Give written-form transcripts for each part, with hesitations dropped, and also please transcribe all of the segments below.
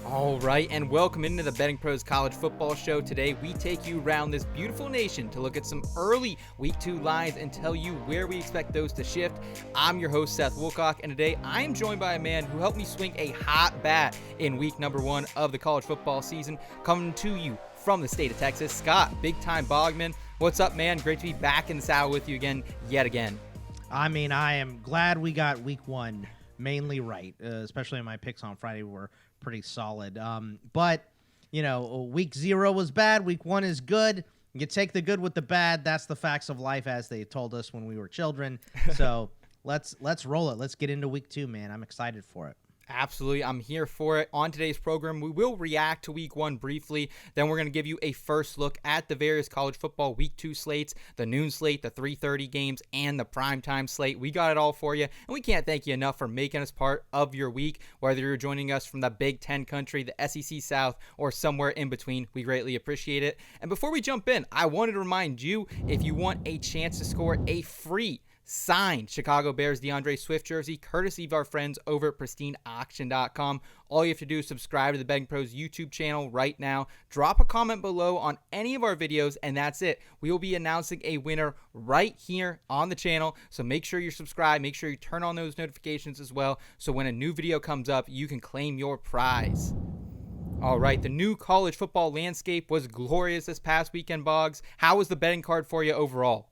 All right, and welcome into the Betting Pros College Football Show. Today, we take you around this beautiful nation to look at some early Week 2 lines and tell you where we expect those to shift. I'm your host, Seth Woolcock, and today I am joined by a man who helped me swing a hot bat in week number 1 of the college football season, coming to you from the state of Texas, Scott, big-time Bogman. What's up, man? Great to be back in the saddle with you again, yet again. I mean, I am glad we got week 1 mainly right, especially my picks on Friday were pretty solid. But, you know, week 0 was bad. Week 1 is good. You take the good with the bad. That's the facts of life, as they told us when we were children. So let's roll it. Let's get into week 2, man. I'm excited for it. Absolutely. I'm here for it. On today's program, we will react to week 1 briefly. Then we're going to give you a first look at the various college football week 2 slates, the noon slate, the 3:30 games, and the primetime slate. We got it all for you, and we can't thank you enough for making us part of your week, whether you're joining us from the Big Ten country, the SEC South, or somewhere in between. We greatly appreciate it. And before we jump in, I wanted to remind you, if you want a chance to score a free signed Chicago Bears DeAndre Swift jersey, courtesy of our friends over at pristineauction.com. All you have to do is subscribe to the Betting Pros YouTube channel right now. Drop a comment below on any of our videos, and that's it. We will be announcing a winner right here on the channel, so make sure you're subscribed. Make sure you turn on those notifications as well, so when a new video comes up, you can claim your prize. All right, the new college football landscape was glorious this past weekend, Boggs. How was the betting card for you overall?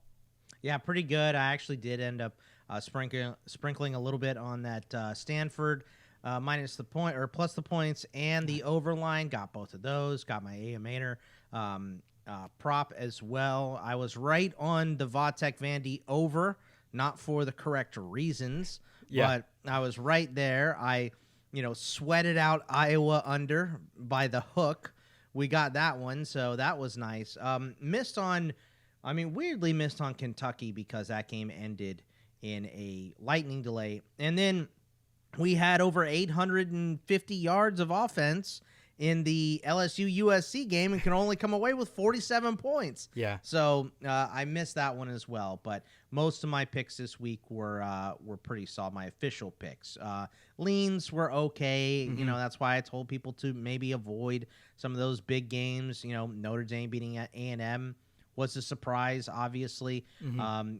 Yeah, pretty good. I actually did end up sprinkling a little bit on that Stanford minus the point or plus the points and the overline. Got both of those. Got my A.M. Prop as well. I was right on the Vautech Vandy over, not for the correct reasons, but I was right there. I, sweated out Iowa under by the hook. We got that one, so that was nice. Weirdly missed on Kentucky because that game ended in a lightning delay. And then we had over 850 yards of offense in the LSU-USC game and can only come away with 47 points. Yeah. So I missed that one as well. But most of my picks this week were pretty solid, my official picks. Leans were okay. Mm-hmm. That's why I told people to maybe avoid some of those big games. Notre Dame beating A&M was a surprise, obviously,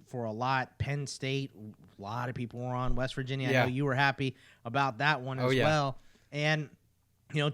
for a lot. Penn State, a lot of people were on. West Virginia, I know you were happy about that one as well. And,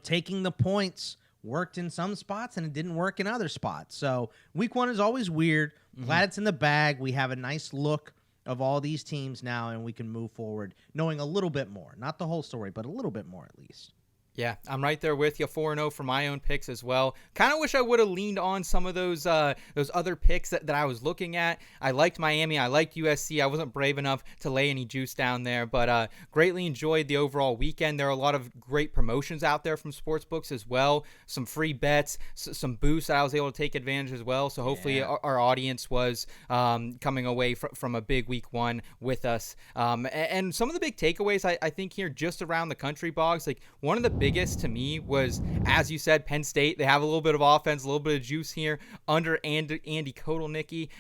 taking the points worked in some spots and it didn't work in other spots. So week 1 is always weird. Glad it's in the bag. We have a nice look of all these teams now, and we can move forward knowing a little bit more. Not the whole story, but a little bit more at least. Yeah, I'm right there with you, 4-0 for my own picks as well. Kind of wish I would have leaned on some of those other picks that I was looking at. I liked Miami. I liked USC. I wasn't brave enough to lay any juice down there, but greatly enjoyed the overall weekend. There are a lot of great promotions out there from sportsbooks as well, some free bets, some boosts I was able to take advantage as well. So hopefully our audience was coming away from a big week 1 with us. And some of the big takeaways I think here just around the country, Boggs, like one of the biggest to me was, as you said, Penn State. They have a little bit of offense, a little bit of juice here under Andy Kotelnicki.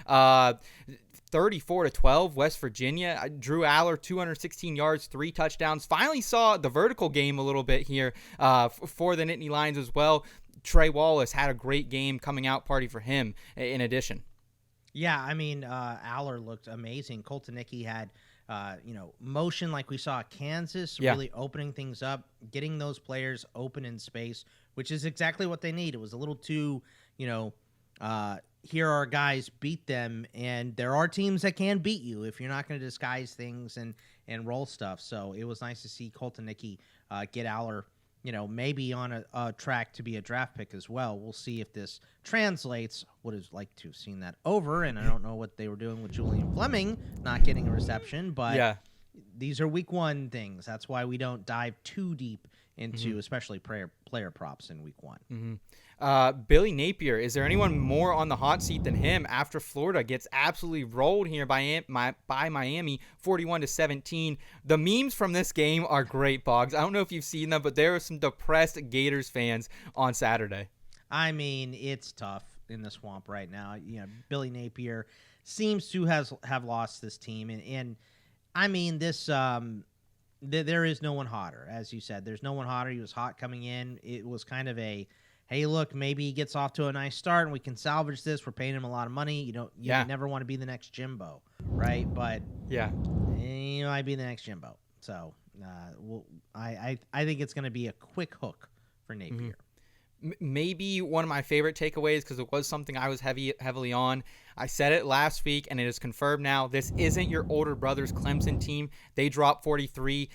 34-12, West Virginia. Drew Aller, 216 yards, 3 touchdowns. Finally saw the vertical game a little bit here for the Nittany Lions as well. Trey Wallace had a great game coming out party for him in addition. Yeah, Aller looked amazing. Kotelnicki had motion like we saw at Kansas, really opening things up, getting those players open in space, which is exactly what they need. It was a little too, here are guys, beat them, and there are teams that can beat you if you're not going to disguise things and roll stuff. So it was nice to see Kotelnicki get Aller, maybe on a track to be a draft pick as well. We'll see if this translates. Would have liked to have seen that over, and I don't know what they were doing with Julian Fleming not getting a reception, but these are week 1 things. That's why we don't dive too deep into especially player props in week 1. Billy Napier, is there anyone more on the hot seat than him after Florida gets absolutely rolled here by Miami 41-17? The memes from this game are great, Boggs. I don't know if you've seen them, but there are some depressed Gators fans on Saturday. It's tough in the swamp right now. Billy Napier seems to have lost this team, and this there is no one hotter, as you said. There's no one hotter. He was hot coming in. It was kind of a, hey, look, maybe he gets off to a nice start and we can salvage this. We're paying him a lot of money. You never want to be the next Jimbo, right? But you might be the next Jimbo. So I think it's going to be a quick hook for Napier. Maybe one of my favorite takeaways, because it was something I was heavily on. I said it last week, and it is confirmed now. This isn't your older brother's Clemson team. They dropped 43-3.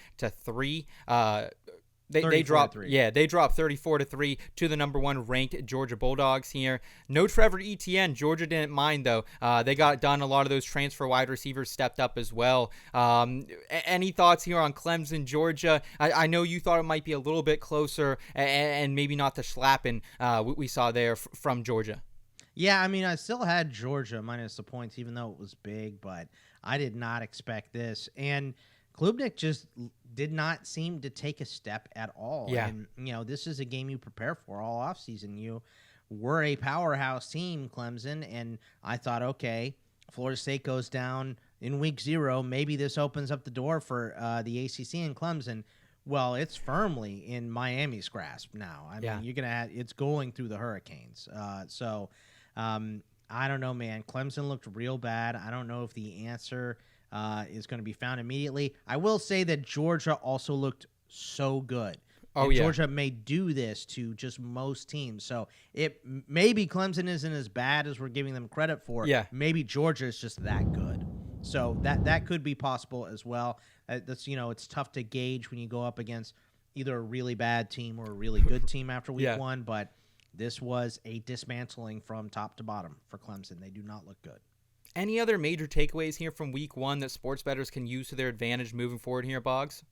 They dropped 34-3 to the number 1 ranked Georgia Bulldogs here. No Trevor Etienne. Georgia didn't mind though. They got it done. A lot of those transfer wide receivers stepped up as well. Any thoughts here on Clemson, Georgia? I know you thought it might be a little bit closer and maybe not the schlapping we saw there from Georgia. Yeah, I mean, I still had Georgia minus the points, even though it was big, but I did not expect this. And Klubnik just did not seem to take a step at all. Yeah. And, this is a game you prepare for all offseason. You were a powerhouse team, Clemson, and I thought, okay, Florida State goes down in week 0. Maybe this opens up the door for the ACC and Clemson. Well, it's firmly in Miami's grasp now. I mean, it's going through the Hurricanes. I don't know, man. Clemson looked real bad. I don't know if the answer is going to be found immediately. I will say that Georgia also looked so good. Georgia may do this to just most teams. So maybe Clemson isn't as bad as we're giving them credit for. Yeah. Maybe Georgia is just that good. So that could be possible as well. That's it's tough to gauge when you go up against either a really bad team or a really good team after week 1. But this was a dismantling from top to bottom for Clemson. They do not look good. Any other major takeaways here from week 1 that sports bettors can use to their advantage moving forward here, Boggs?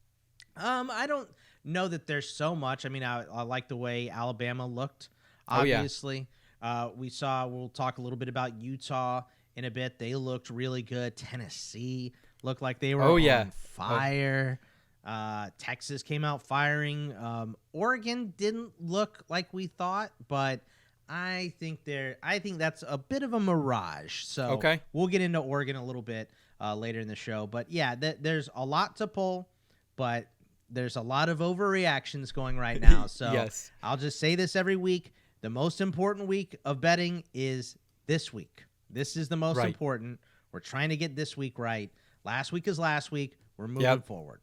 I don't know that there's so much. I mean, I like the way Alabama looked, obviously. We'll talk a little bit about Utah in a bit. They looked really good. Tennessee looked like they were on fire. Texas came out firing. Oregon didn't look like we thought, but I think that's a bit of a mirage. So we'll get into Oregon a little bit later in the show. But yeah, there's a lot to pull, but there's a lot of overreactions going right now. So I'll just say this every week. The most important week of betting is this week. This is the most important. We're trying to get this week right. Last week is last week. We're moving forward.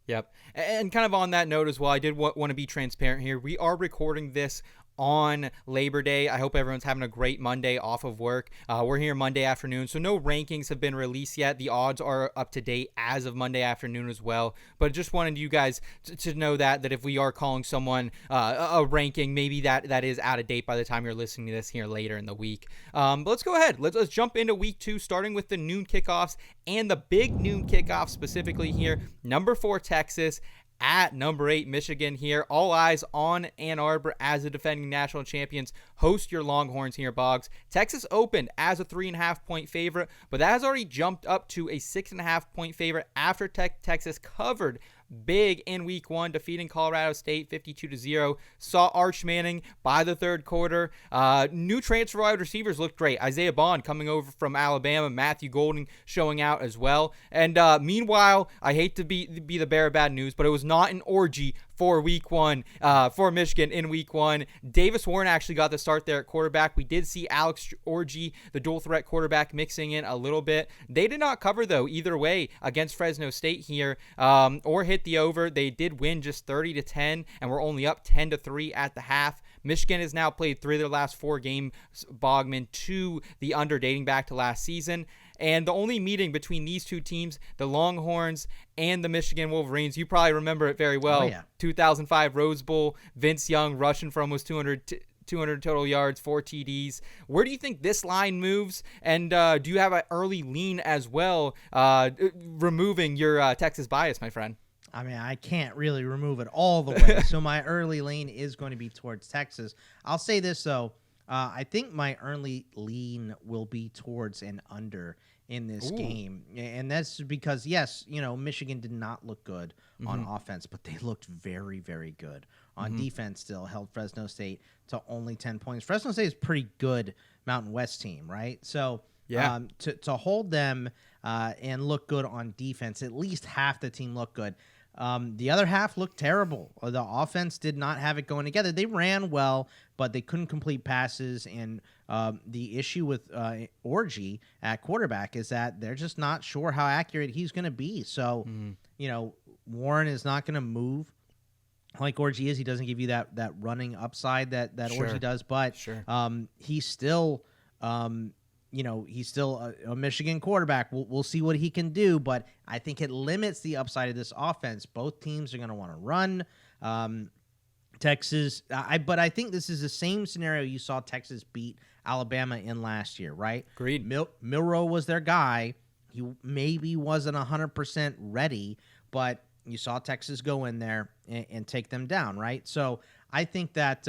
Yep. And kind of on that note as well, I did want to be transparent here. We are recording this on Labor Day. I hope everyone's having a great Monday off of work. We're here Monday afternoon, so no rankings have been released yet. The odds are up to date as of Monday afternoon as well. But just wanted you guys to know that if we are calling someone a ranking, maybe that is out of date by the time you're listening to this here later in the week. But let's go ahead. Let's jump into week 2, starting with the noon kickoffs and the big noon kickoff specifically here. Number 4 Texas at number 8 Michigan here. All eyes on Ann Arbor as the defending national champions host your Longhorns here, Boggs. Texas opened as a 3.5-point favorite, but that has already jumped up to a 6.5-point favorite after Texas covered big in week 1, defeating Colorado State 52-0. Saw Arch Manning by the third quarter. New transfer wide receivers looked great. Isaiah Bond coming over from Alabama. Matthew Golden showing out as well. And meanwhile, I hate to be the bearer of bad news, but it was not an orgy for week 1 for Michigan in week 1. Davis Warren actually got the start there at quarterback. We did see Alex Orji, the dual threat quarterback, mixing in a little bit. They did not cover, though, either way against Fresno State here or hit the over. They did win just 30-10 and were only up 10-3 at the half. Michigan has now played 3 of their last 4 games, Bogman, to the under dating back to last season. And the only meeting between these two teams, the Longhorns and the Michigan Wolverines, you probably remember it very well. 2005 Rose Bowl, Vince Young rushing for almost 200 total yards, 4 TDs. Where do you think this line moves? And do you have an early lean as well, removing your Texas bias, my friend? I mean, I can't really remove it all the way. So my early lean is going to be towards Texas. I'll say this, though. I think my early lean will be towards an under in this game. And that's because, yes, Michigan did not look good on offense, but they looked very, very good on defense still, held Fresno State to only 10 points. Fresno State is a pretty good Mountain West team, right? So to hold them and look good on defense, at least half the team looked good. The other half looked terrible. The offense did not have it going together. They ran well, but they couldn't complete passes. And the issue with Orgy at quarterback is that they're just not sure how accurate he's going to be. So, Warren is not going to move like Orgy is. He doesn't give you that running upside that Sure. Orgy does, but Sure. he's still he's still a Michigan quarterback. We'll see what he can do, but I think it limits the upside of this offense. Both teams are going to want to run. Texas, but I think this is the same scenario you saw Texas beat Alabama in last year, right? Agreed. Milroe was their guy. He maybe wasn't 100% ready, but you saw Texas go in there and take them down, right? So I think that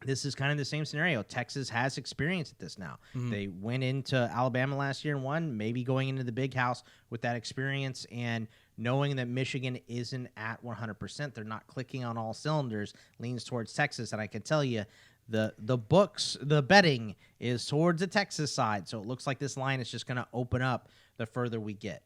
this is kind of the same scenario. Texas has experience at this now. Mm-hmm. They went into Alabama last year and won, maybe going into the big house with that experience and knowing that Michigan isn't at 100%. They're not clicking on all cylinders, leans towards Texas. And I can tell you, the books, the betting is towards the Texas side. So it looks like this line is just going to open up the further we get.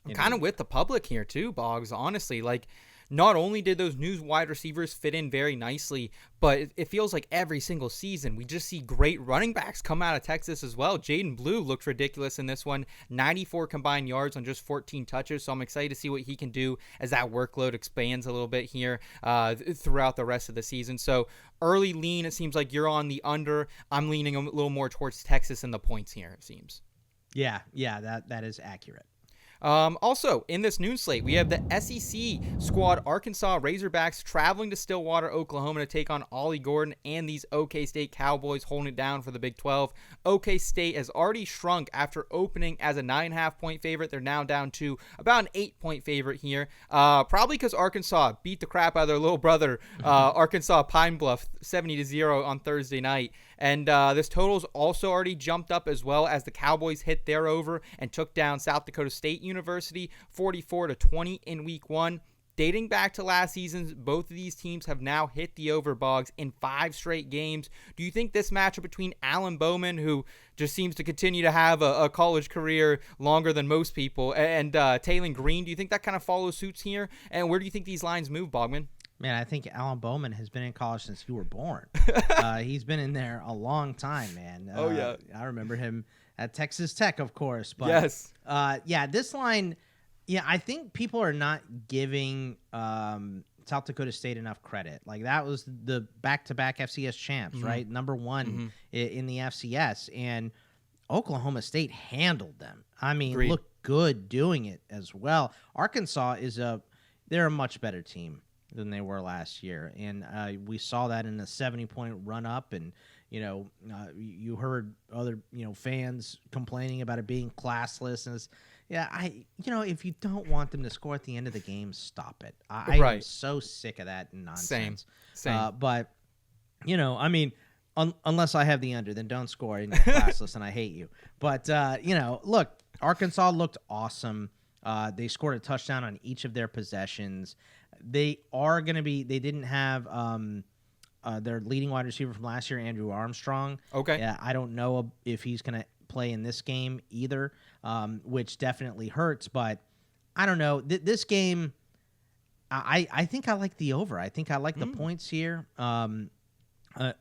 I'm kind of with the public here too, Boggs, honestly. Like, not only did those new wide receivers fit in very nicely, but it feels like every single season we just see great running backs come out of Texas as well. Jaden Blue looked ridiculous in this one, 94 combined yards on just 14 touches, so I'm excited to see what he can do as that workload expands a little bit here throughout the rest of the season. So early lean, it seems like you're on the under. I'm leaning a little more towards Texas and the points here, it seems. Yeah, that is accurate. Also, in this noon slate, we have the SEC squad Arkansas Razorbacks traveling to Stillwater, Oklahoma to take on Ollie Gordon and these OK State Cowboys holding it down for the Big 12. OK State has already shrunk after opening as a 9.5-point favorite. They're now down to about an 8-point favorite here. Probably because Arkansas beat the crap out of their little brother, Arkansas Pine Bluff, 70-0 on Thursday night. And this total's also already jumped up as well as the Cowboys hit their over and took down South Dakota State University 44-20 in week 1. Dating back to last season, both of these teams have now hit the over, Boggs, in 5 straight games. Do you think this matchup between Alan Bowman, who just seems to continue to have a college career longer than most people, and Taylon Green, do you think that kind of follows suits here? And where do you think these lines move, Bogman? Man, I think Alan Bowman has been in college since you were born. He's been in there a long time, man. Oh, yeah. I remember him at Texas Tech, of course. But, yes. This line, I think people are not giving South Dakota State enough credit. Like, that was the back-to-back FCS champs, Mm-hmm. right? Number one in the FCS. And Oklahoma State handled them. I mean, Agreed. Looked good doing it as well. Arkansas they're a much better team than they were last year, and we saw that in a 70-point run-up. And you heard other fans complaining about it being classless. And if you don't want them to score at the end of the game, stop it. I am so sick of that nonsense. Same. But unless I have the under, then don't score and you're classless, and I hate you. But look, Arkansas looked awesome. They scored a touchdown on each of their possessions. They didn't have their leading wide receiver from last year, Andrew Armstrong. Okay. Yeah, I don't know if he's going to play in this game either, which definitely hurts. But I don't know. This game, I think I like the over. I think I like the points here.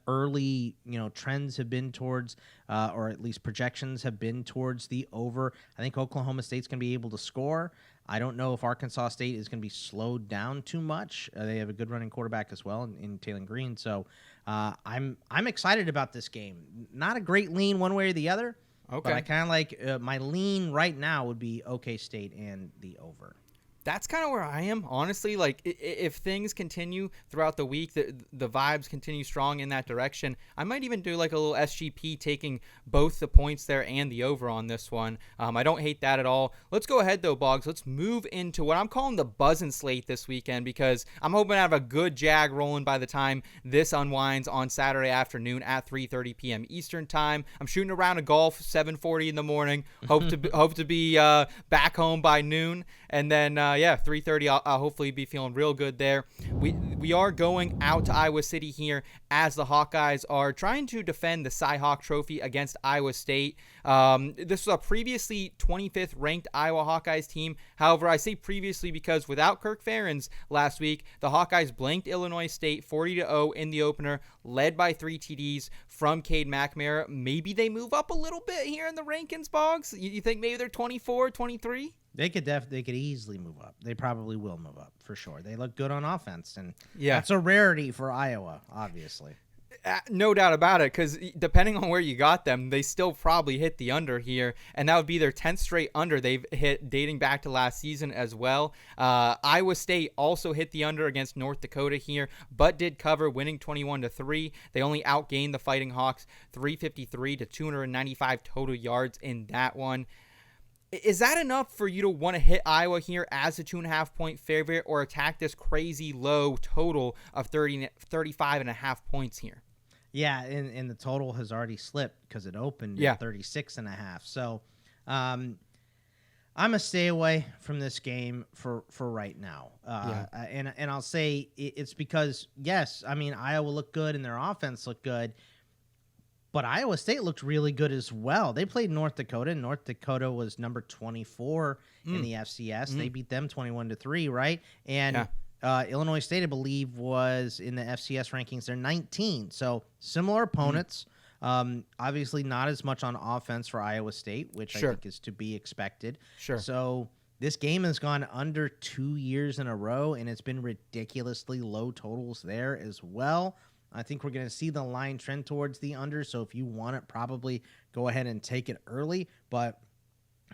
Early, trends have been towards, or at least projections have been towards the over. I think Oklahoma State's going to be able to score. I don't know if Arkansas State is going to be slowed down too much. They have a good running quarterback as well in Taylon Green. So I'm excited about this game. Not a great lean one way or the other. Okay. But I kind of like my lean right now would be OK State and the over. That's kind of where I am, honestly. Like, if things continue throughout the week, the vibes continue strong in that direction, I might even do like a little SGP taking both the points there and the over on this one. I don't hate that at all. Let's go ahead, though, Boggs. Let's move into what I'm calling the buzzing slate this weekend, because I'm hoping to have a good jag rolling by the time this unwinds on Saturday afternoon at 3:30 p.m. Eastern time. I'm shooting a round of golf, 7:40 in the morning. Hope to be back home by noon, and then yeah, 3:30. I'll hopefully be feeling real good there. We are going out to Iowa City here as the Hawkeyes are trying to defend the Cy-Hawk Trophy against Iowa State. This was a previously 25th ranked Iowa Hawkeyes team. However, I say previously because without Kirk Ferentz last week, the Hawkeyes blanked Illinois State 40-0 in the opener, led by 3 TDs from Cade McNamara. Maybe they move up a little bit here in the rankings, Boggs? You think maybe they're 24, 23? They could easily move up. They probably will move up for sure. They look good on offense, and that's a rarity for Iowa, obviously. No doubt about it, because depending on where you got them, they still probably hit the under here, and that would be their 10th straight under they've hit dating back to last season as well. Iowa State also hit the under against North Dakota here, but did cover, winning 21-3. They only outgained the Fighting Hawks 353 to 295 total yards in that one. Is that enough for you to want to hit Iowa here as a 2.5-point favorite, or attack this crazy low total of 35.5 points here? Yeah, and the total has already slipped because it opened at 36.5. So I'm going to stay away from this game for right now. And I'll say it's because, yes, I mean, Iowa looked good and their offense looked good, but Iowa State looked really good as well. They played North Dakota, and North Dakota was number 24 in the FCS. They beat them 21-3, right? And Illinois State, I believe, was in the FCS rankings. They're 19. So similar opponents. Obviously not as much on offense for Iowa State, which I think is to be expected. So this game has gone under 2 years in a row, and it's been ridiculously low totals there as well. I think we're going to see the line trend towards the under, so if you want it, probably go ahead and take it early. But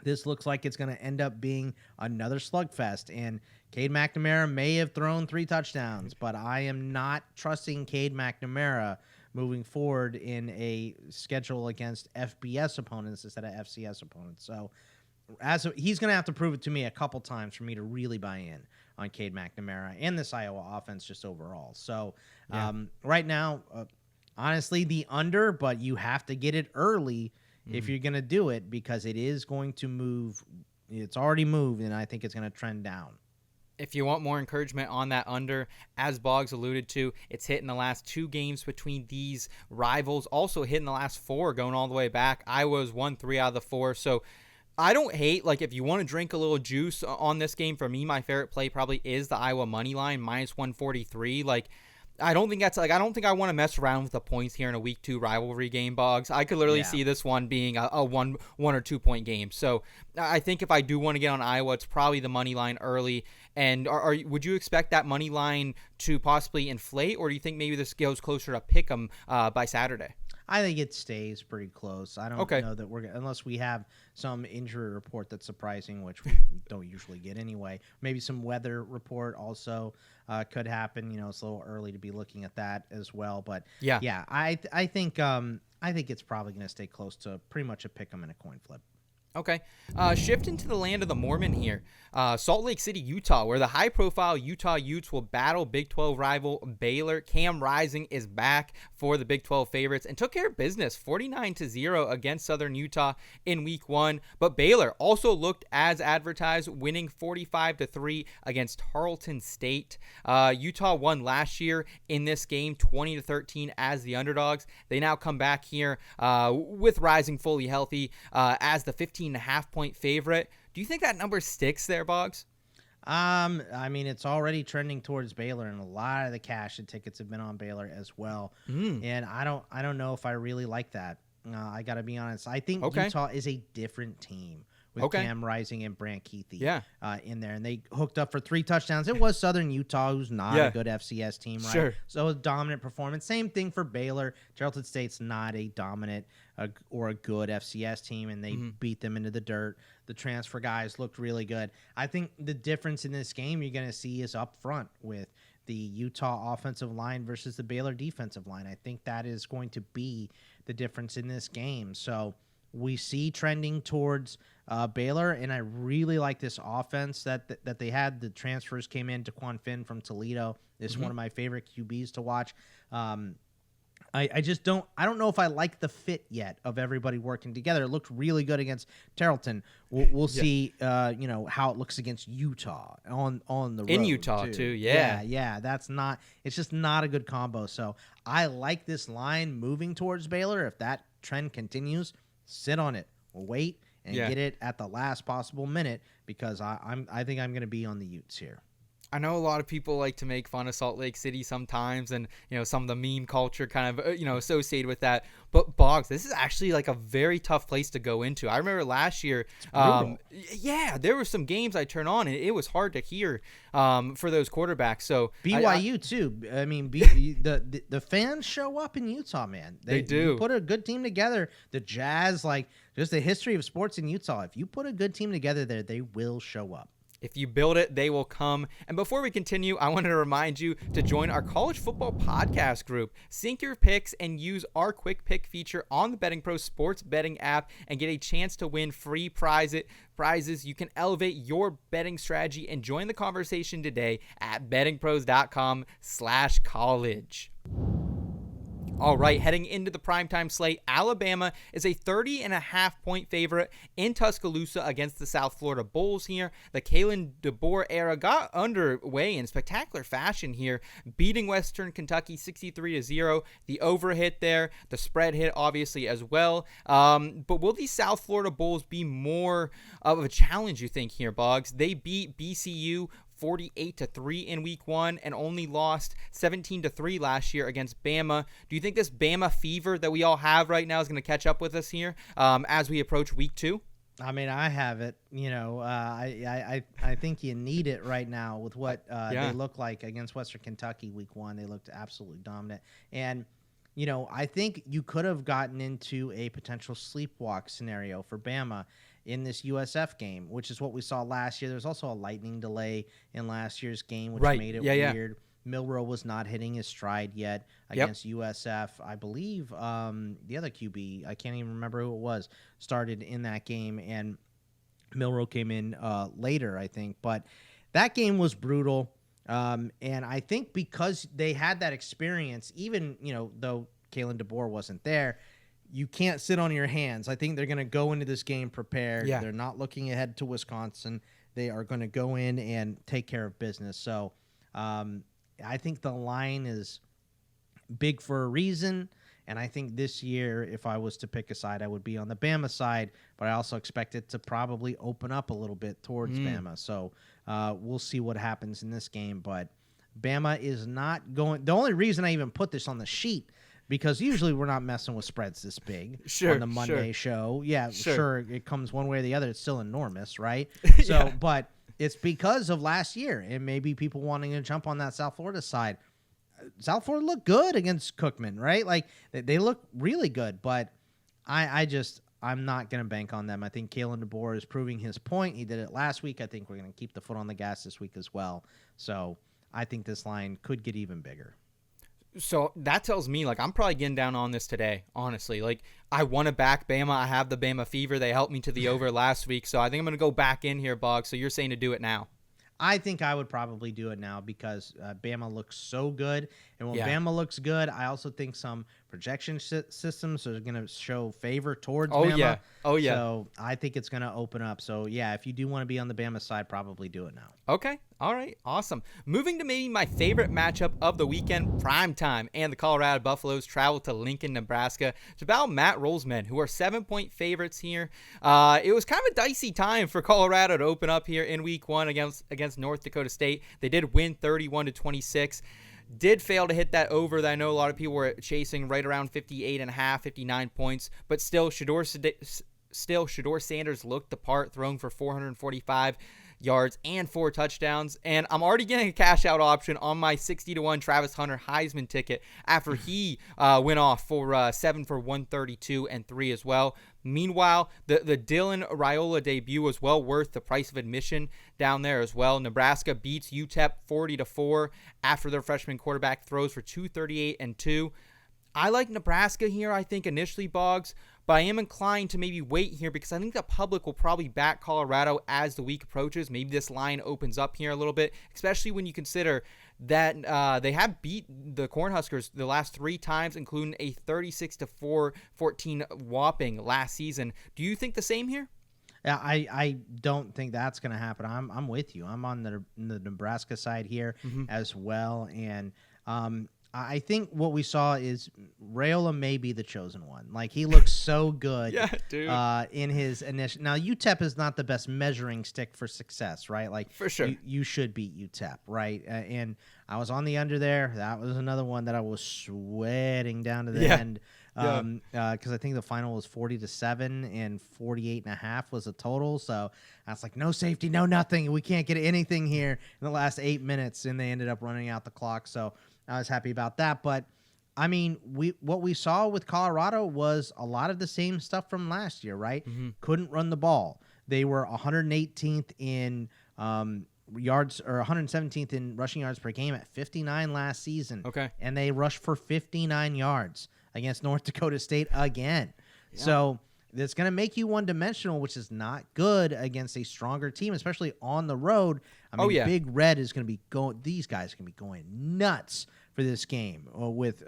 this looks like it's going to end up being another slugfest, and Cade McNamara may have thrown 3 touchdowns, but I am not trusting Cade McNamara moving forward in a schedule against FBS opponents instead of FCS opponents. So he's going to have to prove it to me a couple times for me to really buy in on Cade McNamara and this Iowa offense just overall. So right now, honestly, the under, but you have to get it early if you're going to do it, because it is going to move. It's already moved, and I think it's going to trend down. If you want more encouragement on that under, as Boggs alluded to, it's hit in the last 2 games between these rivals. Also hit in the last 4 going all the way back. Iowa's won 3 out of the 4. So I don't hate, like, if you want to drink a little juice on this game, for me, my favorite play probably is the Iowa money line, minus 143. Like, I don't think I want to mess around with the points here in a week 2 rivalry game, Boggs. I could literally see this one being a one or 2 point game. So I think if I do want to get on Iowa, it's probably the money line early. And would you expect that money line to possibly inflate, or do you think maybe this goes closer to pick 'em by Saturday? I think it stays pretty close. I don't know that unless we have some injury report that's surprising, which we don't usually get anyway. Maybe some weather report also could happen. It's a little early to be looking at that as well. But I think it's probably going to stay close to pretty much a pick 'em and a coin flip. Okay. Shifting to the land of the Mormon here. Salt Lake City, Utah, where the high-profile Utah Utes will battle Big 12 rival Baylor. Cam Rising is back for the Big 12 favorites and took care of business 49-0 against Southern Utah in week 1. But Baylor also looked as advertised, winning 45-3 against Tarleton State. Utah won last year in this game 20-13 as the underdogs. They now come back here with Rising fully healthy as the 15.5-point favorite. Do you think that number sticks there, Boggs? I mean, it's already trending towards Baylor, and a lot of the cash and tickets have been on Baylor as well. And I don't know if I really like that. I got to be honest. I think Utah is a different team with Cam Rising and Brant Keithy in there, and they hooked up for 3 touchdowns. It was Southern Utah, who's not a good FCS team, right? So a dominant performance. Same thing for Baylor. Tarleton State's not a dominant or a good FCS team, and they beat them into the dirt. The transfer guys looked really good. I think the difference in this game you're going to see is up front with the Utah offensive line versus the Baylor defensive line. I think that is going to be the difference in this game. So we see trending towards Baylor, and I really like this offense that they had. The transfers came in. Daquan Finn from Toledo is one of my favorite QBs to watch. I just don't know if I like the fit yet of everybody working together. It looked really good against Tarleton. We'll see how it looks against Utah on the road. In Utah too. Yeah. It's just not a good combo. So I like this line moving towards Baylor. If that trend continues, sit on it. Wait and get it at the last possible minute, because I think I'm going to be on the Utes here. I know a lot of people like to make fun of Salt Lake City sometimes, and some of the meme culture kind of associated with that. But Boggs, this is actually like a very tough place to go into. I remember last year, there were some games I turned on and it was hard to hear for those quarterbacks. So BYU too. I mean, the fans show up in Utah, man. They do. You put a good team together. The Jazz, just the history of sports in Utah. If you put a good team together there, they will show up. If you build it, they will come. And before we continue, I wanted to remind you to join our college football podcast group. Sync your picks and use our quick pick feature on the Betting Pro sports betting app and get a chance to win free prizes. You can elevate your betting strategy and join the conversation today at bettingpros.com/college. All right, heading into the primetime slate, Alabama is a 30.5-point favorite in Tuscaloosa against the South Florida Bulls here. The Kalen DeBoer era got underway in spectacular fashion here, beating Western Kentucky 63-0. The over hit there, the spread hit obviously as well. But will these South Florida Bulls be more of a challenge, you think, here, Boggs? They beat BCU 48-3 in week 1 and only lost 17-3 last year against Bama. Do you think this Bama fever that we all have right now is going to catch up with us here as we approach week 2? I mean, I have it. I think you need it right now with what they look like against Western Kentucky week 1. They looked absolutely dominant. And, I think you could have gotten into a potential sleepwalk scenario for Bama in this USF game, which is what we saw last year. There's also a lightning delay in last year's game, which made it weird. Milroe was not hitting his stride yet against USF. I believe the other QB, I can't even remember who it was, started in that game, and Milroe came in later, I think. But that game was brutal, and I think because they had that experience, even though Kalen DeBoer wasn't there, you can't sit on your hands. I think they're going to go into this game prepared. Yeah. They're not looking ahead to Wisconsin. They are going to go in and take care of business. So I think the line is big for a reason. And I think this year, if I was to pick a side, I would be on the Bama side. But I also expect it to probably open up a little bit towards Bama. So we'll see what happens in this game. But Bama is not going – the only reason I even put this on the sheet – because usually we're not messing with spreads this big on the Monday show. Yeah, sure, it comes one way or the other. It's still enormous, right? So, but it's because of last year and maybe people wanting to jump on that South Florida side. South Florida looked good against Cookman, right? Like they look really good, but I'm not going to bank on them. I think Kalen DeBoer is proving his point. He did it last week. I think we're going to keep the foot on the gas this week as well. So I think this line could get even bigger. So that tells me, I'm probably getting down on this today, honestly. I want to back Bama. I have the Bama fever. They helped me to the over last week, so I think I'm going to go back in here, Boggs. So you're saying to do it now? I think I would probably do it now because Bama looks so good. And when Bama looks good, I also think some projection systems are going to show favor towards Bama. Oh, yeah. So I think it's going to open up. So, if you do want to be on the Bama side, probably do it now. Okay. All right. Awesome. Moving to maybe my favorite matchup of the weekend, primetime, and the Colorado Buffaloes travel to Lincoln, Nebraska to battle Matt Roll's men, who are 7-point favorites here. It was kind of a dicey time for Colorado to open up here in week 1 against North Dakota State. They did win 31-26. Did fail to hit that over that I know a lot of people were chasing, right around 58.5, 59 points, but still Shedeur Sanders looked the part, throwing for 445 yards and 4 touchdowns. And I'm already getting a cash out option on my 60-1 Travis Hunter Heisman ticket after he went off for 7 for 132 and 3 as well. Meanwhile, the Dylan Raiola debut was well worth the price of admission down there as well. Nebraska beats UTEP 40-4 after their freshman quarterback throws for 238 and 2. I like Nebraska here, I think, initially, Boggs, but I am inclined to maybe wait here because I think the public will probably back Colorado as the week approaches. Maybe this line opens up here a little bit, especially when you consider that they have beat the Cornhuskers the last 3 times, including a 36-14 whopping last season. Do you think the same here? Yeah, I don't think that's going to happen. I'm with you. I'm on the Nebraska side here as well, and I think what we saw is Raiola may be the chosen one. Like, he looks so good in his initial. Now, UTEP is not the best measuring stick for success, right? Like, for sure, you should beat UTEP, right? And I was on the under there. That was another one that I was sweating down to the end. Because I think the final was 40-7 and 48.5 was the total. So I was like, no safety, no nothing. We can't get anything here in the last 8 minutes, and they ended up running out the clock. So I was happy about that. But I mean, what we saw with Colorado was a lot of the same stuff from last year, right? Couldn't run the ball. They were 118th in yards, or 117th in rushing yards per game at 59 last season. Okay, and they rushed for 59 yards against North Dakota State again. Yeah. So it's going to make you one-dimensional, which is not good against a stronger team, especially on the road. I mean, Big Red is going to be going – these guys are going to be going nuts for this game with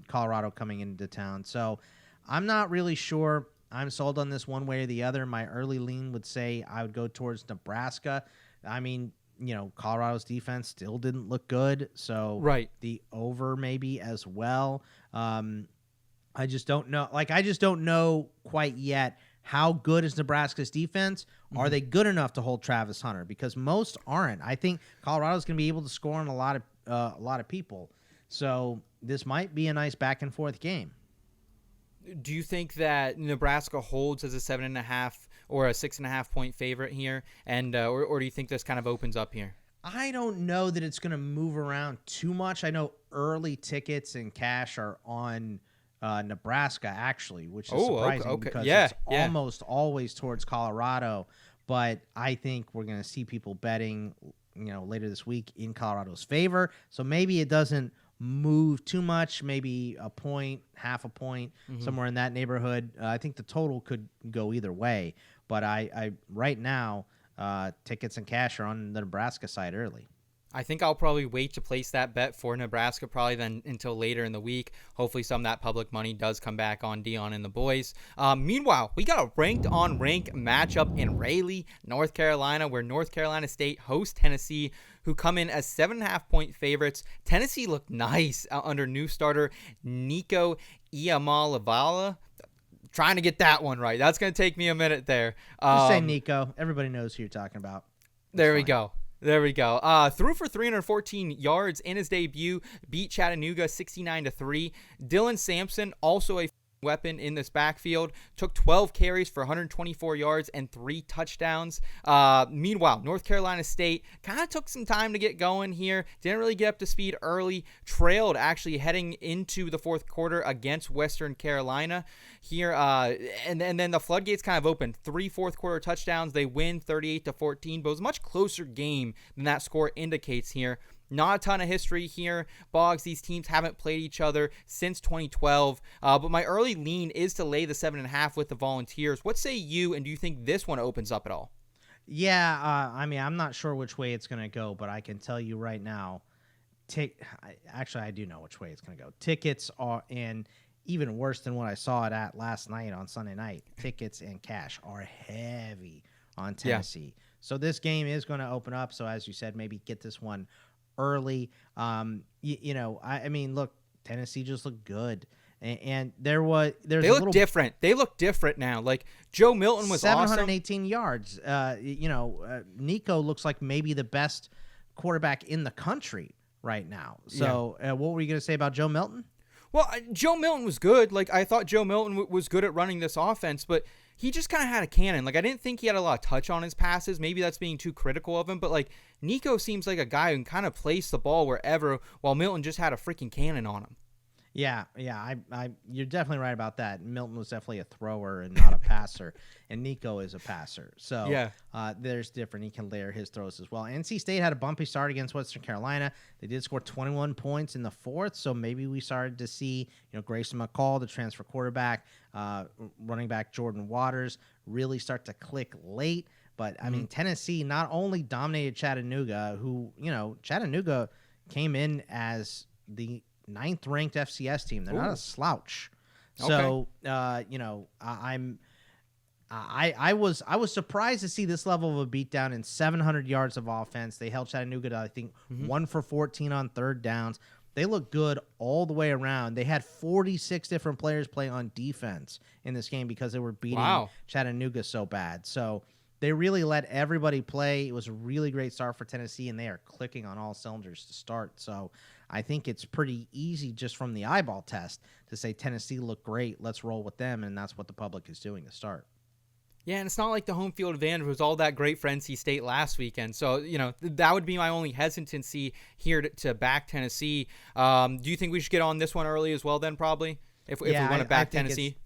Colorado coming into town. So I'm not really sure I'm sold on this one way or the other. My early lean would say I would go towards Nebraska. I mean, Colorado's defense still didn't look good, so the over maybe as well. I just don't know. I just don't know quite yet how good is Nebraska's defense. Are they good enough to hold Travis Hunter? Because most aren't. I think Colorado's going to be able to score on a lot of people. So this might be a nice back and forth game. Do you think that Nebraska holds as a 7.5 or a 6.5 point favorite here, and or do you think this kind of opens up here? I don't know that it's going to move around too much. I know early tickets and cash are on Nebraska, actually, which is surprising because it's almost always towards Colorado. But I think we're going to see people betting, later this week in Colorado's favor. So maybe it doesn't move too much, maybe a point, half a point, somewhere in that neighborhood. I think the total could go either way. But I right now, tickets and cash are on the Nebraska side early. I think I'll probably wait to place that bet for Nebraska probably then until later in the week. Hopefully some of that public money does come back on Dion and the boys. Meanwhile, we got a ranked-on-ranked matchup in Raleigh, North Carolina, where North Carolina State hosts Tennessee, who come in as 7.5 point favorites. Tennessee looked nice under new starter Nico Iamalevala. Trying to get that one right. That's going to take me a minute there. Just say Nico. Everybody knows who you're talking about. There we go. Threw for 314 yards in his debut, beat Chattanooga 69-3. Dylan Sampson, also a weapon in this backfield, took 12 carries for 124 yards and 3 touchdowns. Meanwhile, North Carolina State kind of took some time to get going here. Didn't really get up to speed early. Trailed actually heading into the fourth quarter against Western Carolina here. And then the floodgates kind of opened. 3 fourth quarter touchdowns. They win 38-14, but it was a much closer game than that score indicates here. Not a ton of history here, Boggs. These teams haven't played each other since 2012. But my early lean is to lay the 7.5 with the Volunteers. What say you, and do you think this one opens up at all? Yeah, I mean, I'm not sure which way it's going to go, but I can tell you right now, actually, I do know which way it's going to go. Tickets are, and even worse than what I saw it at last night on Sunday night, tickets and cash are heavy on Tennessee. Yeah. So this game is going to open up. So as you said, maybe get this one early. I mean, look, Tennessee just looked good, and they look different. They look different now. Like Joe Milton was 718 awesome. yards. Nico looks like maybe the best quarterback in the country right now. So, what were you going to say about Joe Milton? Well, Joe Milton was good. Like, I thought Joe Milton was good at running this offense, but he just kind of had a cannon. Like, I didn't think he had a lot of touch on his passes. Maybe that's being too critical of him, but like Nico seems like a guy who can kind of place the ball wherever, while Milton just had a freaking cannon on him. Yeah, you're definitely right about that. Milton was definitely a thrower and not a passer, and Nico is a passer. So there's different. He can layer his throws as well. NC State had a bumpy start against Western Carolina. They did score 21 points in the fourth, so maybe we started to see, Grayson McCall, the transfer quarterback, running back Jordan Waters, really start to click late. But I mean, Tennessee not only dominated Chattanooga, who Chattanooga came in as the 9th-ranked FCS team. They're not a slouch. Okay. So, I was surprised to see this level of a beatdown in 700 yards of offense. They held Chattanooga to, I think, 1 for 14 on third downs. They look good all the way around. They had 46 different players play on defense in this game because they were beating Chattanooga so bad. So they really let everybody play. It was a really great start for Tennessee, and they are clicking on all cylinders to start. So I think it's pretty easy just from the eyeball test to say Tennessee looked great. Let's roll with them, and that's what the public is doing to start. Yeah, and it's not like the home field advantage was all that great for NC State last weekend. So, that would be my only hesitancy here to back Tennessee. Do you think we should get on this one early as well then, probably, if we want to back Tennessee?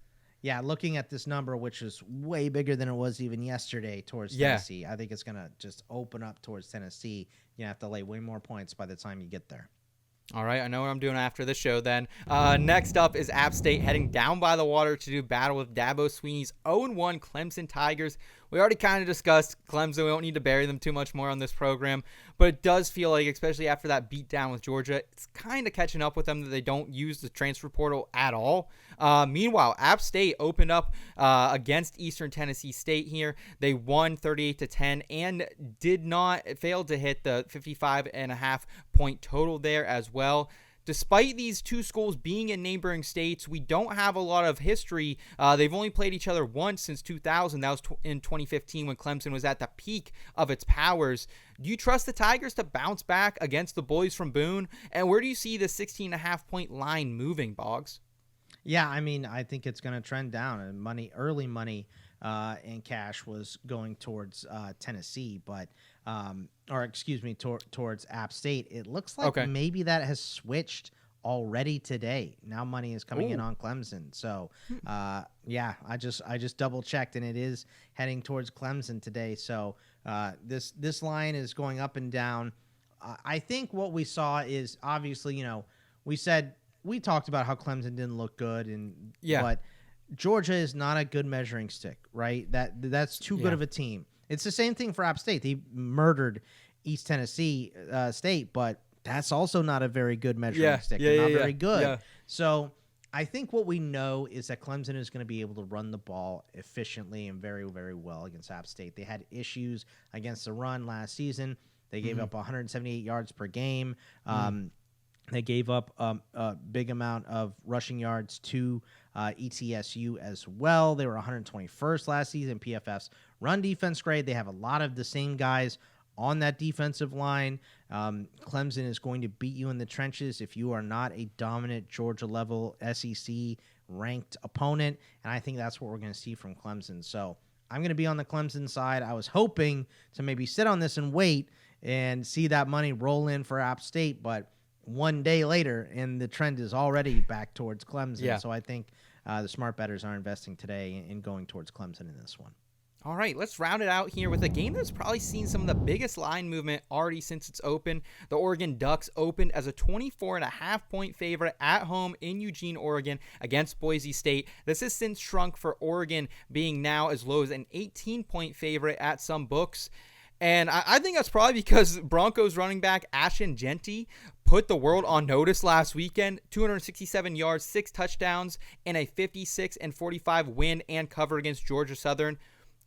Yeah, looking at this number, which is way bigger than it was even yesterday towards Tennessee, I think it's going to just open up towards Tennessee. You have to lay way more points by the time you get there. All right, I know what I'm doing after this show then. Next up is App State heading down by the water to do battle with Dabo Swinney's 0-1 Clemson Tigers. We already kind of discussed Clemson. We don't need to bury them too much more on this program. But it does feel like, especially after that beatdown with Georgia, it's kind of catching up with them that they don't use the transfer portal at all. Meanwhile, App State opened up against Eastern Tennessee State here. They won 38-10 and failed to hit the 55.5 point total there as well. Despite these two schools being in neighboring states, we don't have a lot of history. They've only played each other once since 2000. That was in 2015 when Clemson was at the peak of its powers. Do you trust the Tigers to bounce back against the boys from Boone? And where do you see the 16.5 point line moving, Boggs? Yeah, I mean, I think it's going to trend down. And early money in cash was going towards Tennessee, towards App State. It looks like maybe that has switched already today. Now money is coming in on Clemson. So, I just double checked, and it is heading towards Clemson today. So this line is going up and down. I think what we saw is obviously, we talked about how Clemson didn't look good, but Georgia is not a good measuring stick, right? That's too good of a team. It's the same thing for App State. They murdered East Tennessee State, but that's also not a very good measuring stick. They're not very good. Yeah. So I think what we know is that Clemson is going to be able to run the ball efficiently and very, very well against App State. They had issues against the run last season. They gave up 178 yards per game. They gave up a big amount of rushing yards to ETSU as well. They were 121st last season. PFF's run defense grade. They have a lot of the same guys on that defensive line. Clemson is going to beat you in the trenches if you are not a dominant Georgia-level SEC-ranked opponent, and I think that's what we're going to see from Clemson. So I'm going to be on the Clemson side. I was hoping to maybe sit on this and wait and see that money roll in for App State, but one day later, and the trend is already back towards Clemson. Yeah. So I think the smart bettors are investing today in going towards Clemson in this one. All right, let's round it out here with a game that's probably seen some of the biggest line movement already since it's open. The Oregon Ducks opened as a 24.5 point favorite at home in Eugene, Oregon against Boise State. This has since shrunk for Oregon, being now as low as an 18 point favorite at some books. And I think that's probably because Broncos running back Ashton Jeanty put the world on notice last weekend. 267 yards, 6 touchdowns, and a 56-45 win and cover against Georgia Southern.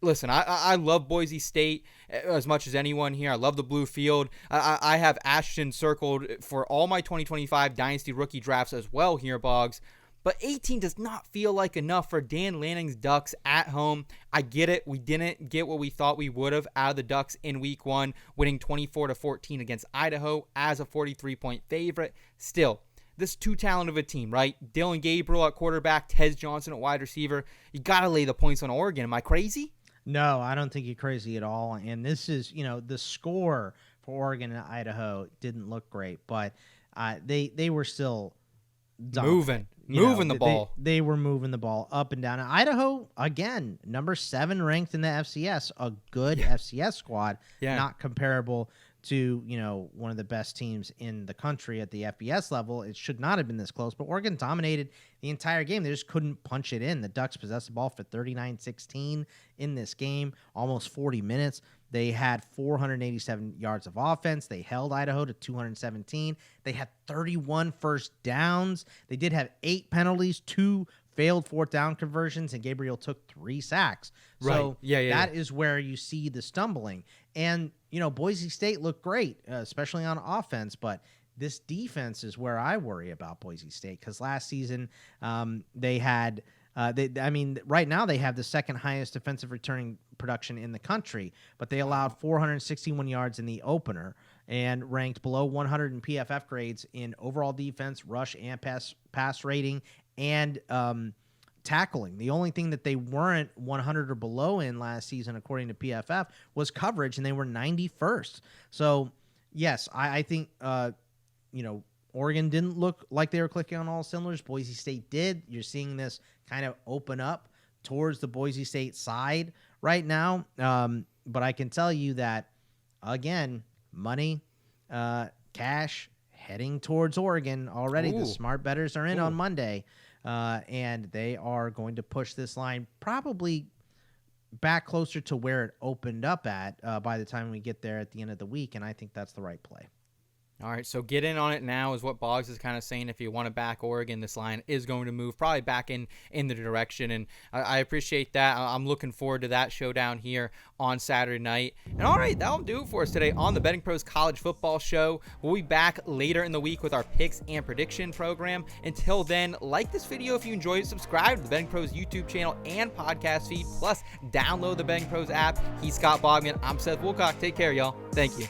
Listen, I love Boise State as much as anyone here. I love the blue field. I have Ashton circled for all my 2025 Dynasty rookie drafts as well here, Boggs. But 18 does not feel like enough for Dan Lanning's Ducks at home. I get it. We didn't get what we thought we would have out of the Ducks in week 1, winning 24-14 against Idaho as a 43-point favorite. Still, this is too talented of a team, right? Dylan Gabriel at quarterback, Tez Johnson at wide receiver. You got to lay the points on Oregon. Am I crazy? No, I don't think you're crazy at all. And this is, the score for Oregon and Idaho didn't look great, but they were still dominant. Moving the ball. They were moving the ball up and down. And Idaho, again, number 7 ranked in the FCS, a good FCS squad, not comparable to, one of the best teams in the country at the FBS level. It should not have been this close, but Oregon dominated the entire game. They just couldn't punch it in. The Ducks possessed the ball for 39-16 in this game, almost 40 minutes. They had 487 yards of offense. They held Idaho to 217. They had 31 first downs. They did have 8 penalties, 2 failed fourth down conversions, and Gabriel took 3 sacks. So that is where you see the stumbling. And, Boise State looked great, especially on offense, but this defense is where I worry about Boise State, because last season they had right now they have the second highest defensive returning production in the country, but they allowed 461 yards in the opener and ranked below 100 in PFF grades in overall defense, rush and pass rating, and tackling. The only thing that they weren't 100 or below in last season, according to PFF, was coverage, and they were 91st. So, yes, I think, Oregon didn't look like they were clicking on all cylinders. Boise State did. You're seeing this kind of open up towards the Boise State side right now. But I can tell you that, again, money, cash, heading towards Oregon already. The smart bettors are in on Monday. And they are going to push this line probably back closer to where it opened up at by the time we get there at the end of the week, and I think that's the right play. All right, so get in on it now is what Boggs is kind of saying. If you want to back Oregon, this line is going to move probably back in the direction, and I appreciate that. I'm looking forward to that showdown here on Saturday night. And all right, that'll do it for us today on the Betting Pros College Football Show. We'll be back later in the week with our picks and prediction program. Until then, like this video if you enjoyed it, subscribe to the Betting Pros YouTube channel and podcast feed, plus download the Betting Pros app. He's Scott Bogman. I'm Seth Woolcock. Take care, y'all. Thank you.